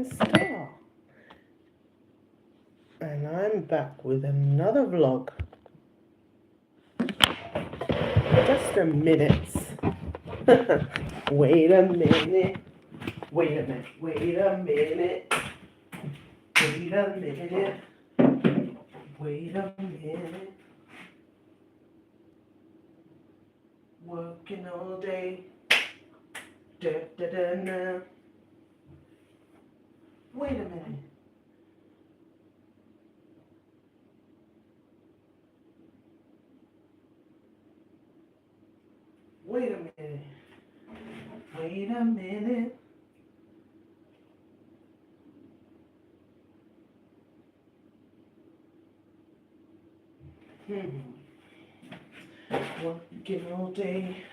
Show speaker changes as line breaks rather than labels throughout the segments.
American Star, and I'm back with another vlog. Just a minute. Wait a minute. Wait a minute. Wait a minute. Wait a minute. Wait a minute. Working all day. Da, da, da, da. Wait a minute. Wait a minute. Wait a minute. Working all day.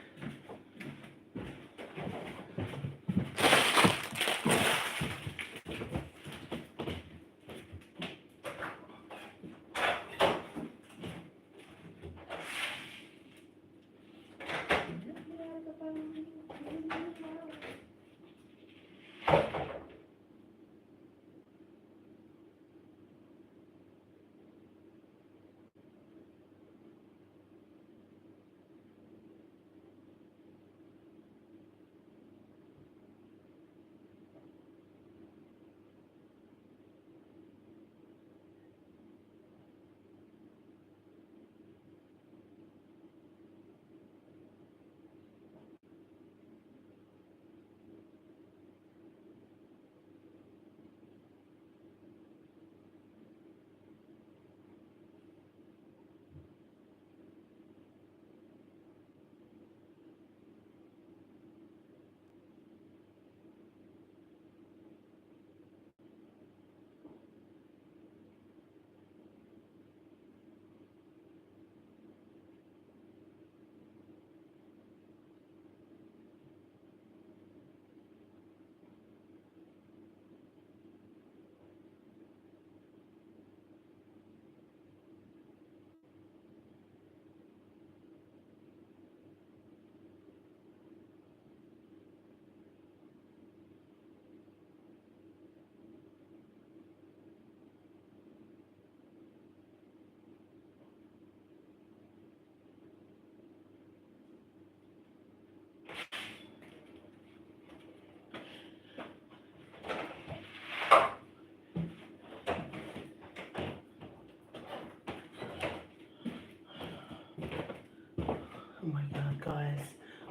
Oh my god, guys.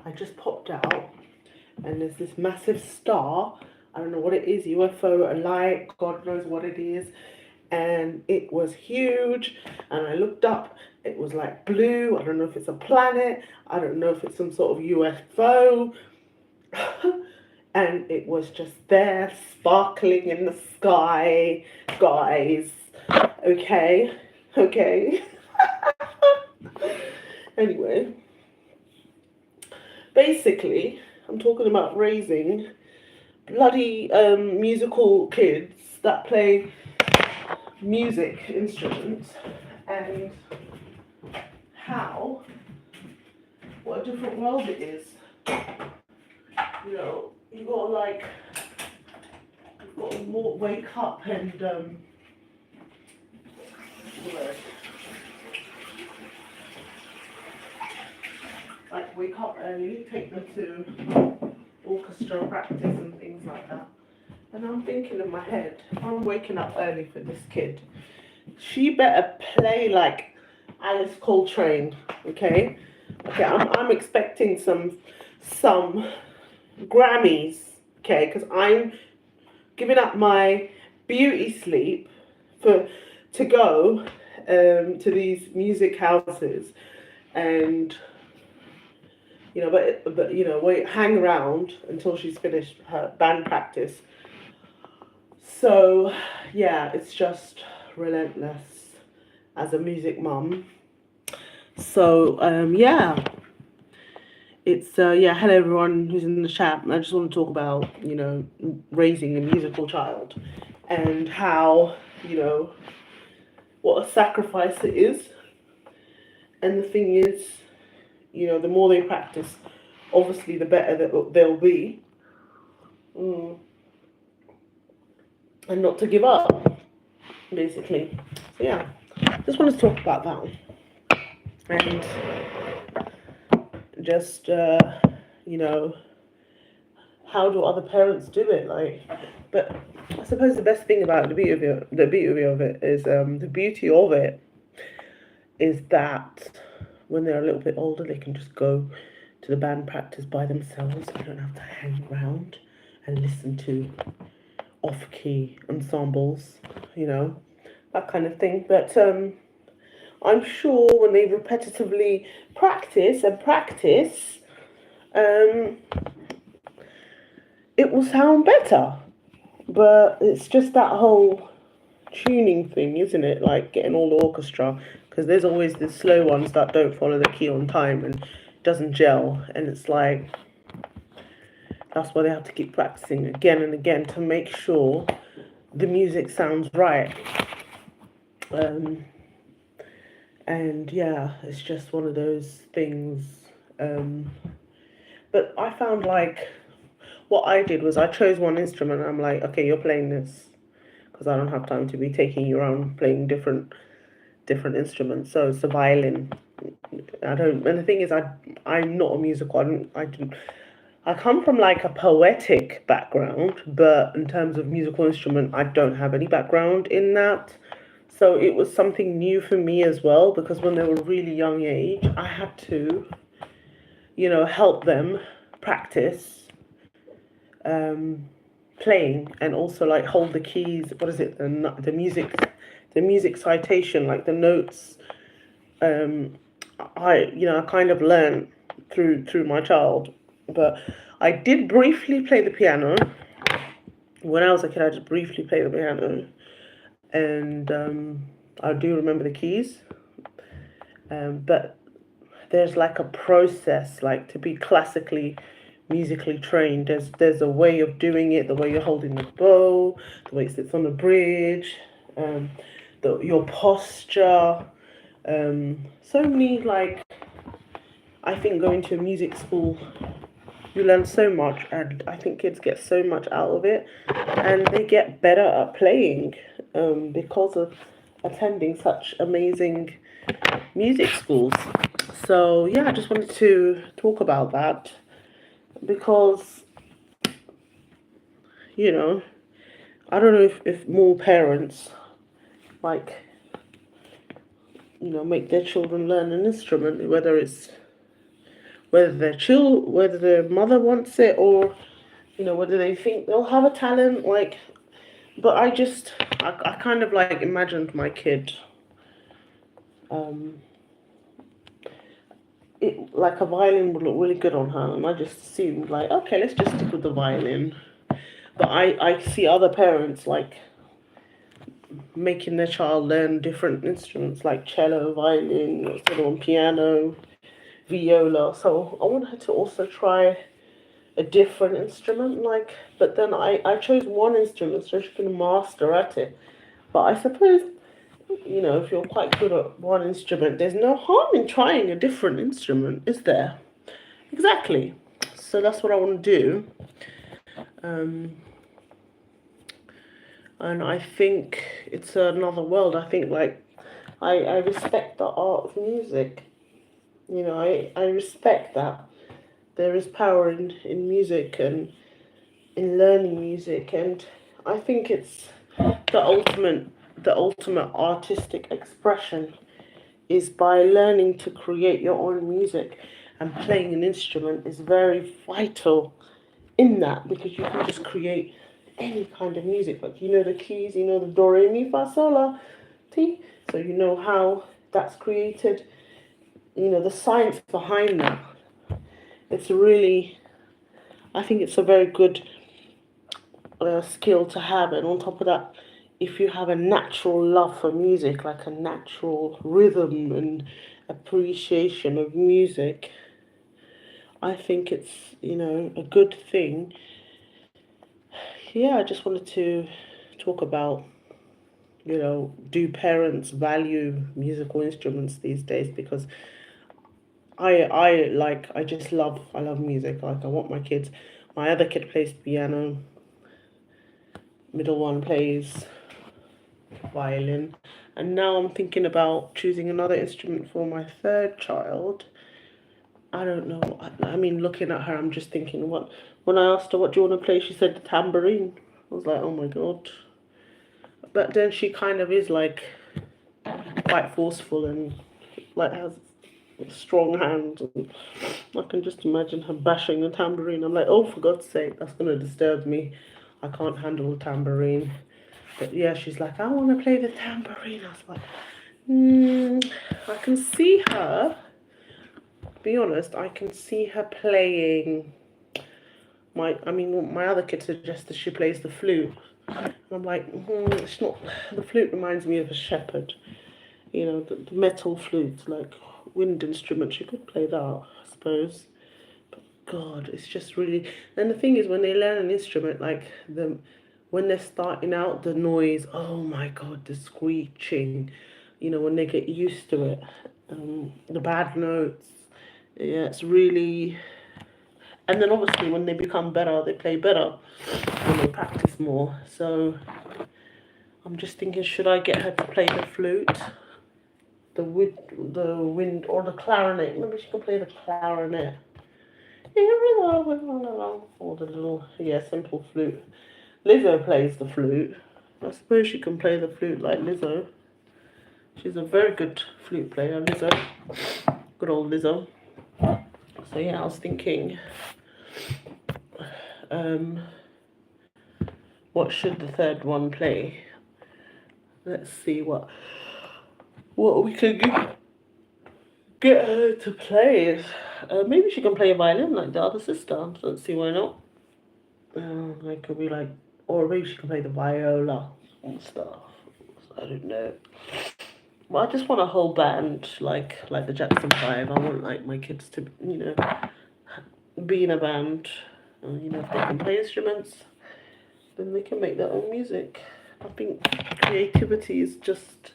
I just popped out and there's this massive star. I don't know what it is, UFO, a light, God knows what it is. And it was huge. And I looked up, it was like blue. I don't know if it's a planet. I don't know if it's some sort of UFO. And it was just there, sparkling in the sky, guys. Okay, okay. Anyway, basically, I'm talking about raising bloody musical kids that play music instruments and how, what a different world it is. You know, you gotta like, you've got to wake up and like wake up early, take them to orchestra practice and things like that. And I'm thinking in my head, I'm waking up early for this kid. She better play like Alice Coltrane, okay? Okay, I'm expecting some Grammys, okay? Because I'm giving up my beauty sleep to go to these music houses, and you know, but you know, wait, hang around until she's finished her band practice. So yeah, it's just relentless as a music mum. So yeah, it's yeah. Hello everyone who's in the chat. I just want to talk about, you know, raising a musical child and how, you know, what a sacrifice it is. And the thing is, you know, the more they practice, obviously the better that they'll be. Mm. and not to give up, basically. So yeah, just wanted to talk about that and just you know, how do other parents do it? Like, but I suppose the best thing about the beauty of it is that when they're a little bit older, they can just go to the band practice by themselves. They don't have to hang around and listen to off-key ensembles, you know, that kind of thing. But I'm sure when they repetitively practice and practice, um, it will sound better. But it's just that whole tuning thing, isn't it? Like getting all the orchestra, because there's always the slow ones that don't follow the key on time and doesn't gel, and it's like that's why they have to keep practicing again and again to make sure the music sounds right. Um, and yeah, it's just one of those things. Um, but I found like what I did was I chose one instrument. And I'm like, okay, you're playing this because I don't have time to be taking you around playing different instruments. So it's the violin. I don't, and the thing is, I'm not a musical. I come from like a poetic background, but in terms of musical instrument, I don't have any background in that. So it was something new for me as well because when they were really young age, I had to, help them practice um, playing and also like hold the keys. What is it? The music citation, like the notes. Um, I kind of learned through my child, but I did briefly play the piano when I was a kid. I just briefly played the piano, and I do remember the keys. But there's like a process, like to be classically musically trained. There's a way of doing it, the way you're holding the bow, the way it sits on the bridge, um, your posture. So many like I think going to a music school, you learn so much, and I think kids get so much out of it, and they get better at playing because of attending such amazing music schools. So yeah, I just wanted to talk about that because you know I don't know if more parents like make their children learn an instrument, whether their mother wants it or whether they think they'll have a talent. Like, but I kind of like imagined my kid um it like a violin would look really good on her, and I just assumed like, okay, let's just stick with the violin. But I see other parents like making their child learn different instruments like cello, violin, sort of piano, viola. So I want her to also try a different instrument, like, but then I chose one instrument so she can master at it. But I suppose, if you're quite good at one instrument, there's no harm in trying a different instrument, is there? Exactly. So that's what I want to do. Um, and I think it's another world. I think, like, I respect the art of music. I respect that. There is power in music and in learning music, and I think it's the ultimate the ultimate artistic expression is by learning to create your own music, and playing an instrument is very vital in that because you can just create any kind of music. Like the keys, the do re mi fa sol la ti, so you know how that's created. The science behind that. It's really, I think it's a very good skill to have, and on top of that, if you have a natural love for music, like a natural rhythm and appreciation of music, I think it's a good thing. Yeah, I just wanted to talk about do parents value musical instruments these days, because I love music. Like, I want my other kid plays piano, Middle one plays violin. And now I'm thinking about choosing another instrument for my third child. I don't know. I mean, looking at her, I'm just thinking, what? When I asked her, what do you want to play? She said the tambourine. I was like, oh my God. But then she kind of is like quite forceful and like has strong hands. And I can just imagine her bashing the tambourine. I'm like, oh, for God's sake, that's going to disturb me. I can't handle the tambourine. But yeah, she's like, I want to play the tambourine. I was like, I can see her, be honest, I can see her playing my other kid suggested she plays the flute. And I'm like, it's not, the flute reminds me of a shepherd. You know, the metal flute, like wind instrument, she could play that, I suppose. But God, it's just really, and the thing is when they learn an instrument, like when they're starting out, the noise, oh my God, the screeching, you know, when they get used to it, the bad notes, yeah, it's really, and then obviously when they become better, they play better when they practice more. So I'm just thinking, should I get her to play the flute, the wind, or the clarinet? Maybe she can play the clarinet. Or the little, yeah, simple flute. Lizzo plays the flute. I suppose she can play the flute like Lizzo. She's a very good flute player, Lizzo. Good old Lizzo. So yeah, I was thinking, um, what should the third one play? Let's see what we can get her to play. Maybe she can play a violin like the other sister. Let's see why not. It could be like, or maybe she can play the viola and stuff. I don't know. Well, I just want a whole band like the Jackson Five. I want like my kids to, be in a band. If they can play instruments, then they can make their own music. I think creativity is just,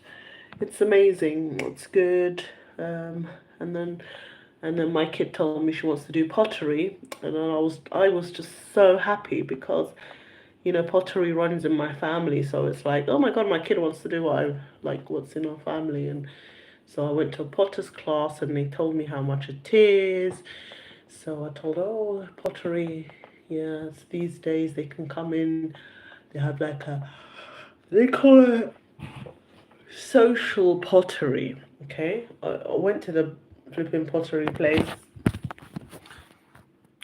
it's amazing. It's good. And then my kid told me she wants to do pottery, and then I was just so happy because pottery runs in my family, so it's like, oh my God, my kid wants to do what I like, what's in our family. And so I went to a potter's class and they told me how much it is. So I told her, oh, pottery, yes, these days they can come in, they have like they call it social pottery. Okay, I went to the flipping pottery place,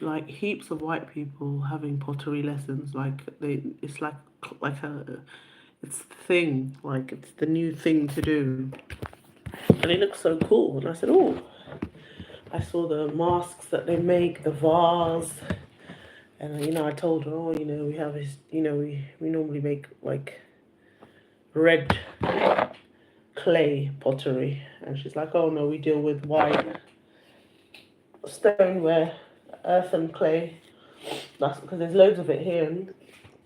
like heaps of white people having pottery lessons. Like it's like it's the thing, like it's the new thing to do, and it looks so cool. And I said, oh, I saw the masks that they make, the vase, and I told her, oh, we have this, we normally make like red clay pottery, and she's like, oh no, we deal with white stoneware, earth and clay. That's because there's loads of it here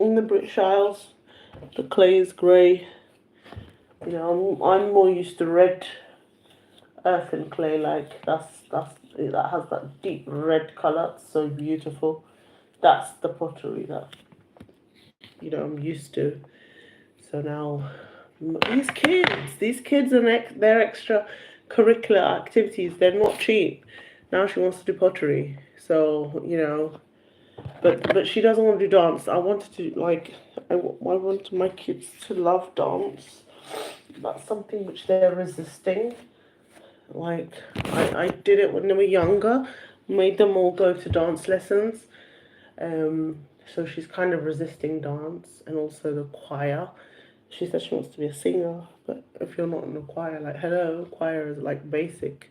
in the British Isles. The clay is grey. I'm more used to red earth and clay. Like that has that deep red colour. It's so beautiful. That's the pottery that I'm used to. So now these kids and their extra curricular activities, they're not cheap. Now she wants to do pottery. So but she doesn't want to do dance. I wanted to I want my kids to love dance. That's something which they're resisting. Like I did it when they were younger, made them all go to dance lessons. So she's kind of resisting dance and also the choir. She said she wants to be a singer, but if you're not in the choir, like hello, choir is like basic.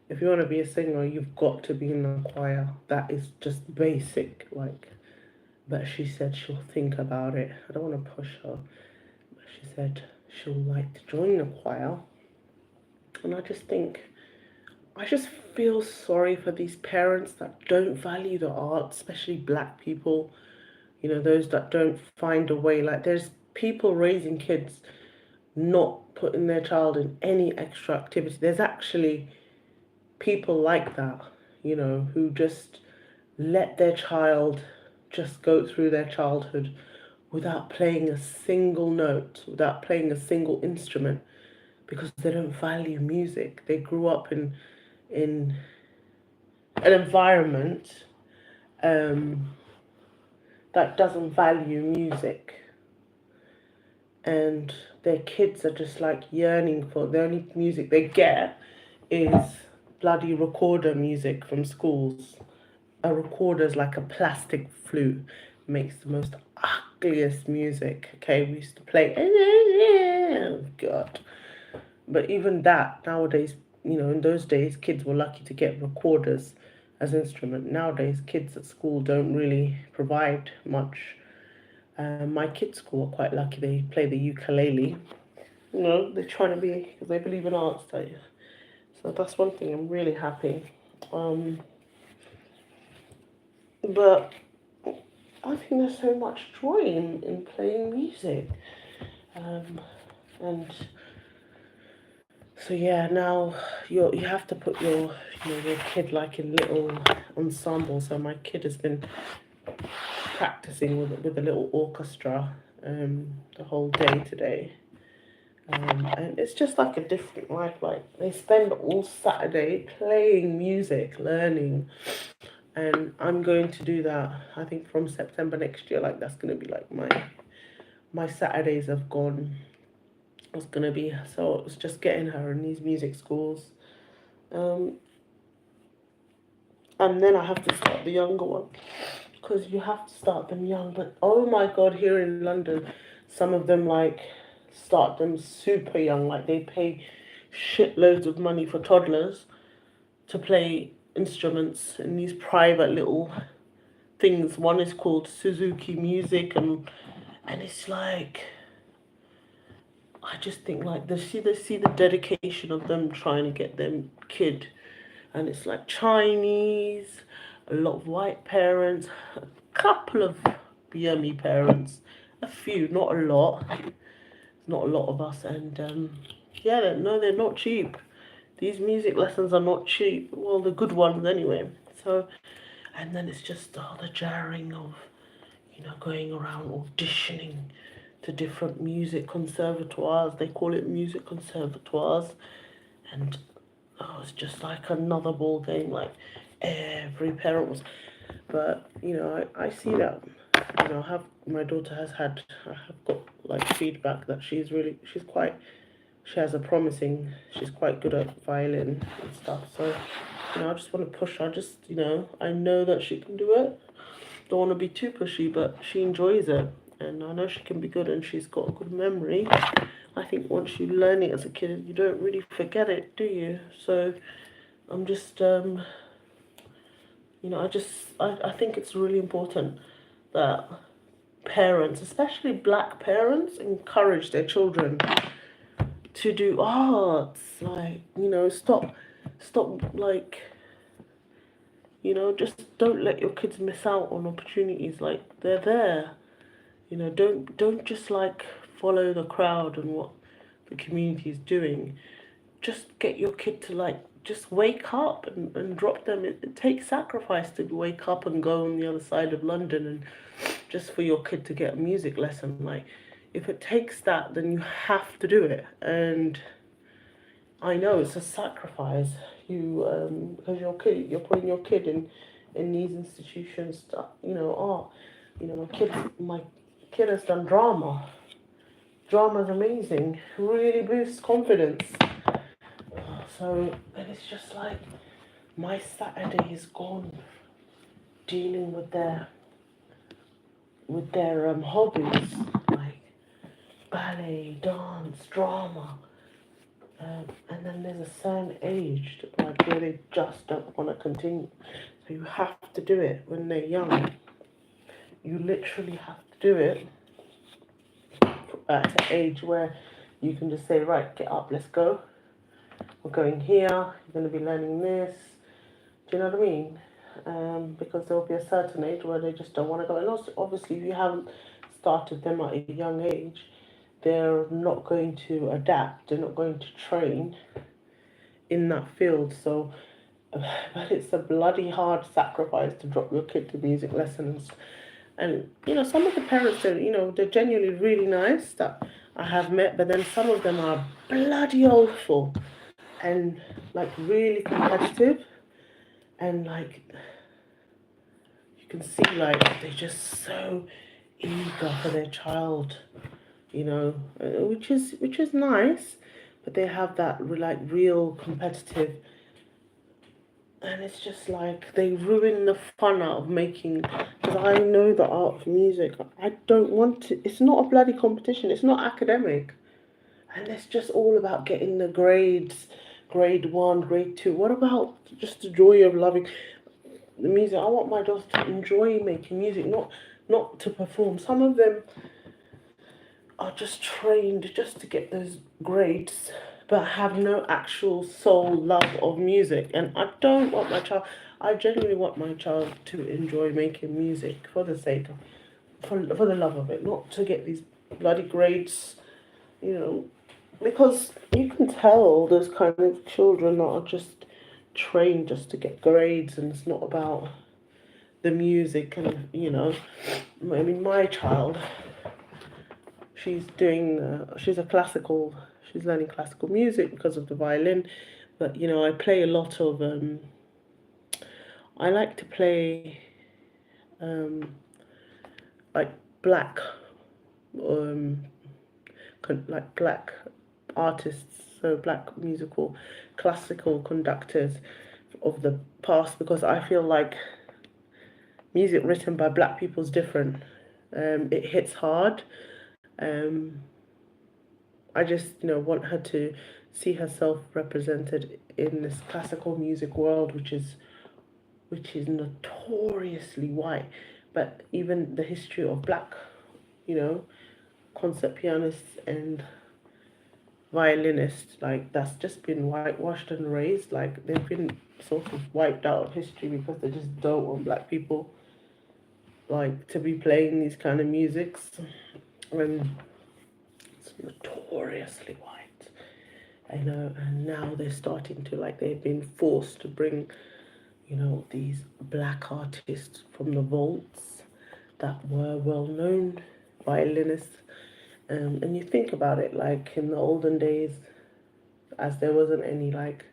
If you want to be a singer, you've got to be in the choir. That is just basic, like. But she said she'll think about it. I don't want to push her, but she said she'll like to join the choir. And I just feel sorry for these parents that don't value the arts, especially black people, those that don't find a way. Like, there's people raising kids not putting their child in any extra activity. There's actually people like that, who just let their child just go through their childhood without playing a single note, without playing a single instrument, because they don't value music. They grew up in an environment um, that doesn't value music, and their kids are just like yearning for the only music they get is bloody recorder music from schools. A recorder is like a plastic flute, makes the most ugliest music. Okay, we used to play, oh God. But even that nowadays, in those days, kids were lucky to get recorders as instrument. Nowadays, kids at school don't really provide much. My kids' school are quite lucky. They play the ukulele. They're trying to be, because they believe in arts. So that's one thing. I'm really happy. But I think there's so much joy in playing music. And so yeah, now you have to put your kid like in little ensembles. So my kid has been practicing with a little orchestra the whole day today. And it's just like a different life. Like they spend all Saturday playing music, learning, and I'm going to do that. I think from September next year. Like that's gonna be like my Saturdays have gone. It's gonna be so. It's just getting her in these music schools, um, and then I have to start the younger one because you have to start them young. But oh my God, here in London, some of them like start them super young. Like they pay shitloads of money for toddlers to play instruments in these private little things. One is called Suzuki Music, and it's like I just think like they see the dedication of them trying to get them kid, and it's like Chinese, a lot of white parents, a couple of Burmese parents, a few, not a lot, not a lot of us, and yeah, no, they're not cheap. These music lessons are not cheap. Well, the good ones anyway. So, and then it's just all the jarring of going around auditioning to different music conservatoires. They call it music conservatoires, and oh, it's just like another ball game. Like every parent was, but I see that. Have my daughter has had. I have got like feedback that she has a promising. She's quite good at violin and stuff. So, I just want to push her. Just I know that she can do it. Don't want to be too pushy, but she enjoys it, and I know she can be good, and she's got a good memory. I think once you learn it as a kid, you don't really forget it, do you? So I'm just, I think it's really important that parents, especially black parents, encourage their children to do arts. Like, stop, like, just don't let your kids miss out on opportunities. Like, they're there. Don't just like follow the crowd and what the community is doing. Just get your kid to like just wake up and drop them. It takes sacrifice to wake up and go on the other side of London and just for your kid to get a music lesson. Like if it takes that, then you have to do it. And I know it's a sacrifice. Because you're putting your kid in these institutions that are, my kid has done drama. Drama is amazing. Really boosts confidence. So and it's just like my Saturday is gone dealing with their hobbies like ballet, dance, drama. And then there's a certain age like where they just don't want to continue. So you have to do it when they're young. You literally have to do it at an age where you can just say, right, get up, let's go. We're going here. You're going to be learning this. Do you know what I mean? Because there will be a certain age where they just don't want to go. And also, obviously, if you haven't started them at a young age, they're not going to adapt. They're not going to train in that field. So, but it's a bloody hard sacrifice to drop your kid to music lessons. And some of the parents are, they're genuinely really nice that I have met, but then some of them are bloody awful and like really competitive, and like you can see like they're just so eager for their child, which is nice, but they have that like real competitive, and it's just like they ruin the fun out of making. Because I know the art of music, I don't want to. It's not a bloody competition. It's not academic, and it's just all about getting the grades, grade one, grade two. What about just the joy of loving the music? I want my daughters to enjoy making music, not to perform. Some of them are just trained just to get those grades, but have no actual soul love of music. And I don't want my child. I genuinely want my child to enjoy making music for the sake of, for the love of it, not to get these bloody grades. You know, because you can tell those kind of children that are just trained just to get grades, and it's not about the music. And I mean, my child, she's learning classical music because of the violin, but I play a lot of I like to play um like black um like black artists, so black musical classical conductors of the past, because I feel like music written by black people is different. It hits hard. um I just, want her to see herself represented in this classical music world, which is notoriously white. But even the history of black, you know, concert pianists and violinists, like that's just been whitewashed and erased. Like they've been sort of wiped out of history because they just don't want black people like to be playing these kind of musics. And it's notoriously white. I know, and now they're starting to, like, they've been forced to bring, these black artists from the vaults that were well known violinists. And you think about it, like in the olden days, as there wasn't any like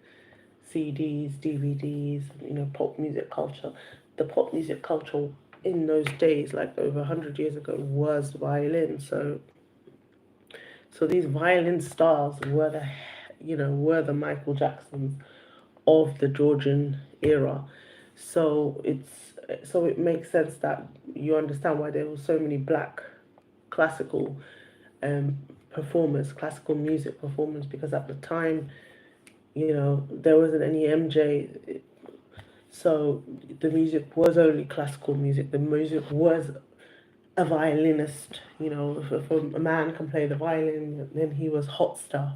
CDs, DVDs, pop music culture, the pop music culture in those days, like over 100 years ago, was violin. So these violin stars were the Michael Jacksons of the Georgian era. So it makes sense that you understand why there were so many black classical um, performers, classical music performers, because at the time, there wasn't any MJ. So the music was only classical music. The music was a violinist. If a man can play the violin, then he was hot stuff.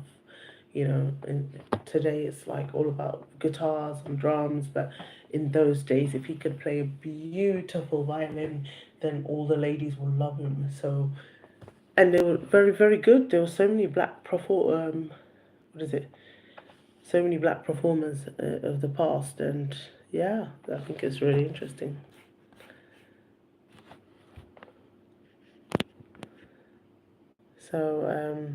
And today it's like all about guitars and drums, but in those days, if he could play a beautiful violin, then all the ladies will love him. So, and they were very, very good. There were so many what is it? So many black performers of the past, and yeah, I think it's really interesting. So,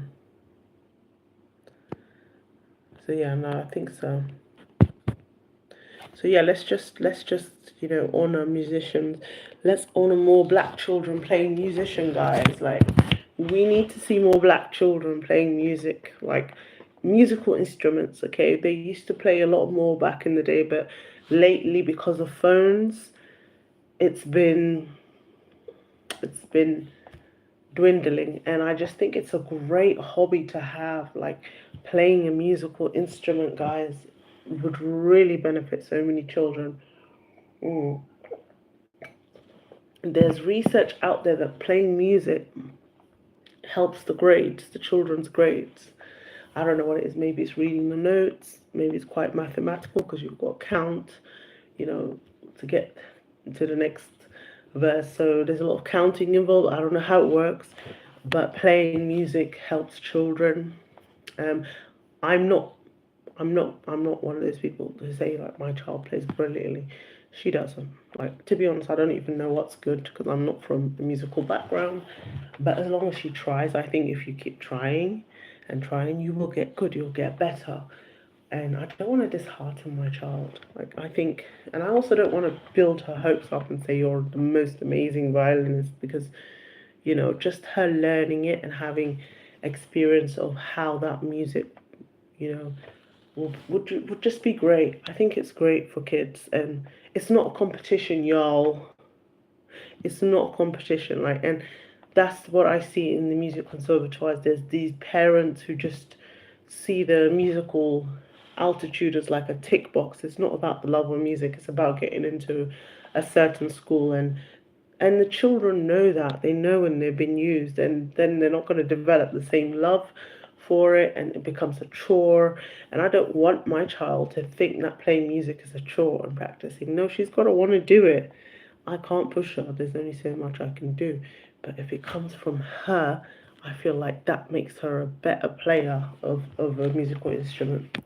so yeah, no, I think so. So yeah, let's just honor musicians. Let's honor more black children playing musician, guys. Like we need to see more black children playing music, like musical instruments. Okay, they used to play a lot more back in the day, but lately because of phones, it's been it's been dwindling, and I just think it's a great hobby to have. Like playing a musical instrument, guys, would really benefit so many children. Mm. There's research out there that playing music helps the children's grades. I don't know what it is. Maybe it's reading the notes. Maybe it's quite mathematical because you've got to count, you know, to get to the next verse. So there's a lot of counting involved. I don't know how it works, but playing music helps children. Um, I'm not I'm not one of those people who say like my child plays brilliantly. She doesn't. Like, to be honest, I don't even know what's good because I'm not from a musical background. But as long as she tries, I think if you keep trying and trying, you will get good, you'll get better. And I don't want to dishearten my child. Like, I think, and I also don't want to build her hopes up and say you're the most amazing violinist because, just her learning it and having experience of how that music, you know, would just be great. I think it's great for kids, and it's not a competition, y'all. It's not a competition, like, and that's what I see in the music conservatoires. There's these parents who just see the musical altitude as like a tick box. It's not about the love of music. It's about getting into a certain school, and the children know that. They know when they've been used, and then they're not going to develop the same love for it, and it becomes a chore. And I don't want my child to think that playing music is a chore and practicing. No, she's got to want to do it. I can't push her. There's only so much I can do. But if it comes from her, I feel like that makes her a better player of a musical instrument.